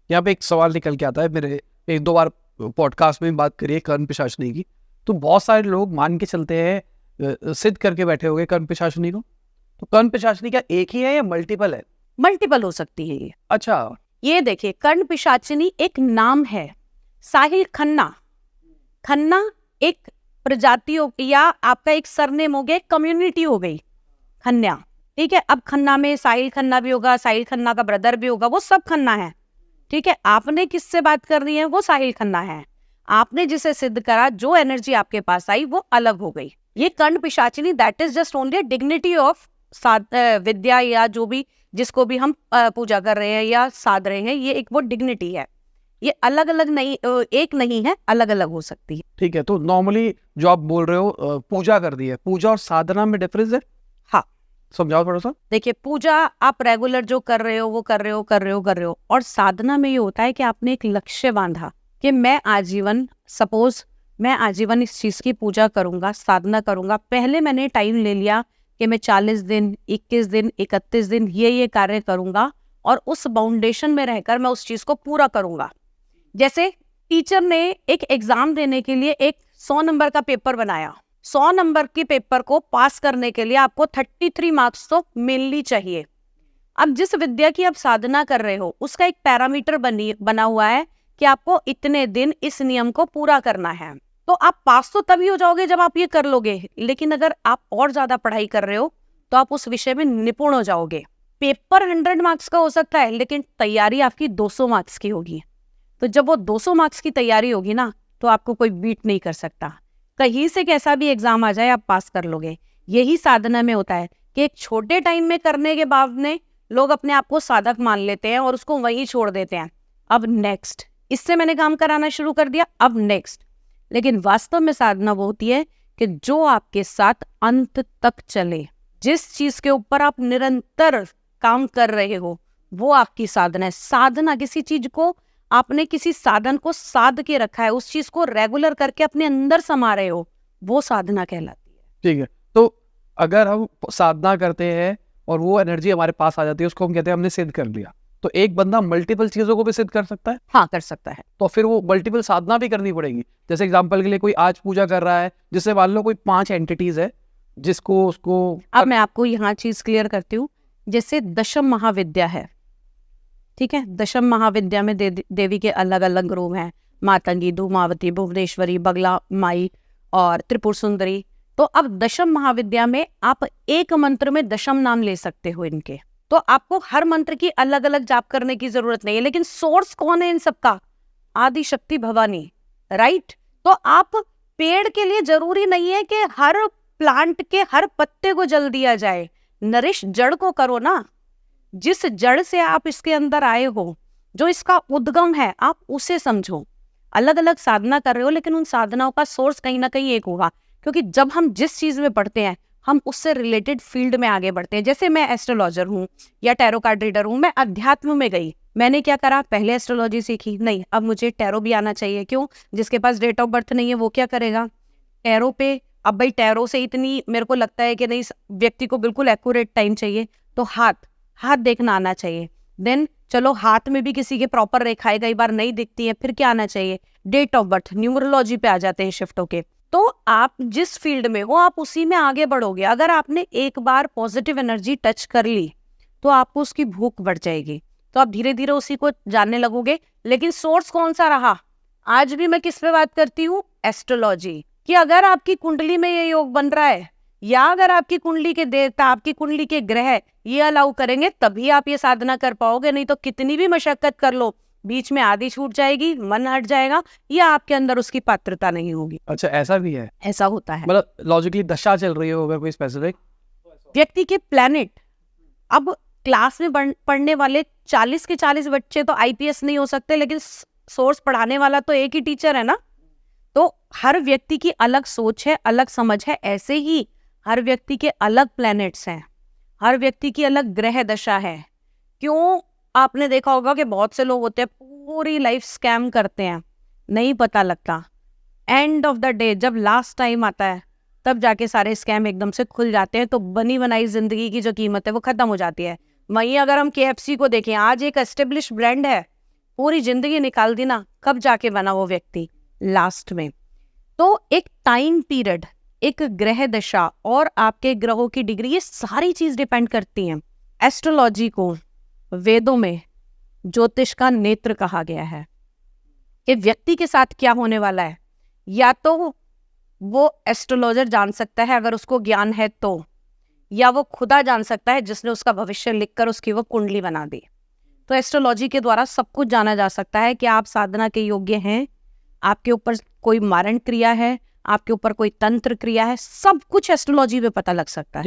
यहाँ पे एक सवाल निकल के आता है, मेरे एक दो बार पॉडकास्ट में बात करिए कर्ण पिशाचिनी की, तो बहुत सारे लोग मान के चलते हैं सिद्ध करके बैठे हो गए कर्ण पिशाचिनी को। तो कर्ण पिशाचिनी क्या एक ही है या मल्टीपल है? मल्टीपल हो सकती है ये। अच्छा, ये देखिए, कर्ण पिशाचिनी एक नाम है। साहिल खन्ना, खन्ना एक प्रजाति हो या आपका एक सरनेम हो गया, कम्युनिटी हो गई खन्ना, ठीक है। अब खन्ना में साहिल खन्ना भी होगा, साहिल खन्ना का ब्रदर भी होगा, वो सब खन्ना है, ठीक है। आपने किससे बात करनी है, वो साहिल खन्ना है। आपने जिसे सिद्ध करा, जो एनर्जी आपके पास आई वो अलग हो गई। ये कर्ण पिशाचिनी that is just only dignity of विद्या, या जो भी जिसको भी हम पूजा कर रहे हैं या साध रहे हैं, ये एक वो डिग्निटी है। ये अलग अलग नहीं, एक नहीं है, अलग अलग हो सकती है। ठीक है। तो नॉर्मली जो आप बोल रहे हो पूजा कर दी है, पूजा और साधना में डिफरेंस है? हाँ, समझाओ थोड़ा सा। देखिए, पूजा आप रेगुलर जो कर रहे हो वो कर रहे हो, और साधना में ये होता है कि आपने एक लक्ष्य बांधा कि मैं आजीवन, सपोज मैं आजीवन इस चीज की पूजा करूंगा, साधना करूंगा। पहले मैंने टाइम ले लिया कि मैं 40 दिन, 21 दिन, 31 दिन ये कार्य करूंगा, और उस बाउंडेशन में रहकर मैं उस चीज को पूरा करूंगा। जैसे टीचर ने एक एग्जाम देने के लिए एक 100 नंबर का पेपर बनाया, 100 नंबर के पेपर को पास करने के लिए आपको 33 मार्क्स तो मिलनी चाहिए। अब जिस विद्या की आप साधना कर रहे हो, उसका एक पैरामीटर बना हुआ है कि आपको इतने दिन इस नियम को पूरा करना है। तो आप पास तो तभी हो जाओगे जब आप ये कर लोगे, लेकिन अगर आप और ज्यादा पढ़ाई कर रहे हो तो आप उस विषय में निपुण हो जाओगे। पेपर 100 मार्क्स का हो सकता है, लेकिन तैयारी आपकी 200 मार्क्स की होगी। तो जब वो 200 मार्क्स की तैयारी होगी ना, तो आपको कोई बीट नहीं कर सकता। कहीं से कैसा भी एग्जाम आ जाए, आप पास कर लोगे। यही साधना में होता है कि एक छोटे टाइम में करने के बाद में लोग अपने आप को साधक मान लेते हैं और उसको वहीं छोड़ देते हैं। अब नेक्स्ट, इससे मैंने काम कराना शुरू कर दिया, अब नेक्स्ट। लेकिन वास्तव में साधना वो होती है कि जो आपके साथ अंत तक चले। जिस चीज के ऊपर आप निरंतर काम कर रहे हो, वो आपकी साधना है। साधना किसी चीज को, आपने किसी साधन को साध के रखा है, उस चीज को रेगुलर करके अपने अंदर समा रहे हो, वो साधना कहलाती है। ठीक है। तो अगर हम साधना करते हैं और वो एनर्जी हमारे पास आ जाती है, उसको हम कहते हैं हमने सिद्ध कर लिया, तो एक बंदा मल्टीपल चीजों को भी सिद्ध कर सकता है? हाँ, कर सकता है। तो फिर वो मल्टीपल साधना भी करनी पड़ेगी। जैसे एग्जांपल के लिए कोई आज पूजा कर रहा है, जिससे मान लो कोई 5 एंटिटीज है जिसको उसको। अब मैं आपको यहाँ चीज क्लियर करती हूँ। जैसे दशम महाविद्या है, ठीक है। दशम महाविद्या में देवी के अलग अलग रूप हैं, मातंगी, धूमावती, भुवनेश्वरी, बगला माई और त्रिपुर सुंदरी। तो अब दशम महाविद्या में आप एक मंत्र में दशम नाम ले सकते हो इनके। तो आपको हर मंत्र की अलग अलग जाप करने की जरूरत नहीं है, लेकिन सोर्स कौन है इन सबका? आदि शक्ति भवानी, राइट। तो आप पेड़ के लिए जरूरी नहीं है कि हर प्लांट के हर पत्ते को जल दिया जाए, नरिश जड़ को करो ना। जिस जड़ से आप इसके अंदर आए हो, जो इसका उद्गम है, आप उसे समझो। अलग अलग साधना कर रहे हो, लेकिन उन साधनाओं का सोर्स कहीं ना कहीं एक होगा। क्योंकि जब हम जिस चीज में पढ़ते हैं, हम उससे रिलेटेड फील्ड में आगे बढ़ते हैं। जैसे मैं एस्ट्रोलॉजर हूँ या टैरो कार्ड रीडर हूँ, मैं अध्यात्म में गई, मैंने क्या करा, पहले एस्ट्रोलॉजी सीखी, नहीं अब मुझे टैरो भी आना चाहिए। क्यों? जिसके पास डेट ऑफ बर्थ नहीं है वो क्या करेगा? टैरो पे। अब भाई टैरो से इतनी मेरे को लगता है कि नहीं, व्यक्ति को बिल्कुल एक्यूरेट टाइम चाहिए, तो हाथ देखना आना चाहिए। देन चलो, हाथ में भी किसी के प्रॉपर रेखाएं कई बार नहीं दिखती है, फिर क्या आना चाहिए? Date of birth. न्यूमरोलॉजी पे आ जाते हैं शिफ्ट होके। तो आप जिस फील्ड में हो, आप उसी में आगे बढ़ोगे। अगर आपने एक बार पॉजिटिव एनर्जी टच कर ली, तो आपको उसकी भूख बढ़ जाएगी, तो आप धीरे धीरे उसी को जानने लगोगे। लेकिन सोर्स कौन सा रहा? आज भी मैं किस पे बात करती हूँ? एस्ट्रोलॉजी। कि अगर आपकी कुंडली में ये योग बन रहा है, या अगर आपकी कुंडली के देवता, आपकी कुंडली के ग्रह ये अलाउ करेंगे, तभी आप ये साधना कर पाओगे। नहीं तो कितनी भी मशक्कत कर लो, बीच में आदि छूट जाएगी, मन हट जाएगा, या आपके अंदर उसकी पात्रता नहीं होगी। अच्छा, ऐसा भी है? ऐसा होता है। मतलब लॉजिकली दशा चल रही होगा कोई स्पेसिफिक व्यक्ति के प्लैनेट। अब क्लास में पढ़ने वाले 40 के 40 बच्चे तो आईपीएस नहीं हो सकते, लेकिन सोर्स पढ़ाने वाला तो एक ही टीचर है ना। तो हर व्यक्ति की अलग सोच है, अलग समझ है। ऐसे ही हर व्यक्ति के अलग प्लैनेट्स हैं, हर व्यक्ति की अलग ग्रह दशा है। क्यों? आपने देखा होगा कि बहुत से लोग होते हैं पूरी लाइफ स्कैम करते हैं, नहीं पता लगता। एंड ऑफ द डे जब लास्ट टाइम आता है, तब जाके सारे स्कैम एकदम से खुल जाते हैं। तो बनी बनाई जिंदगी की जो कीमत है वो खत्म हो जाती है। वहीं अगर हम KFC को देखें, आज एक एस्टेब्लिश ब्रांड है, पूरी जिंदगी निकाल दी ना, कब जाके बना वो व्यक्ति लास्ट में। तो एक टाइम पीरियड, एक ग्रह दशा और आपके ग्रहों की डिग्री, ये सारी चीज डिपेंड करती हैं। एस्ट्रोलॉजी को वेदों में ज्योतिष का नेत्र कहा गया है कि व्यक्ति के साथ क्या होने वाला है या तो वो एस्ट्रोलॉजर जान सकता है अगर उसको ज्ञान है तो, या वो खुदा जान सकता है जिसने उसका भविष्य लिखकर उसकी वो कुंडली बना दी। तो एस्ट्रोलॉजी के द्वारा सब कुछ जाना जा सकता है कि आप साधना के योग्य हैं, आपके ऊपर कोई मारण क्रिया है, आपके ऊपर कोई तंत्र क्रिया है, सब कुछ एस्ट्रोलॉजी में पता लग सकता है।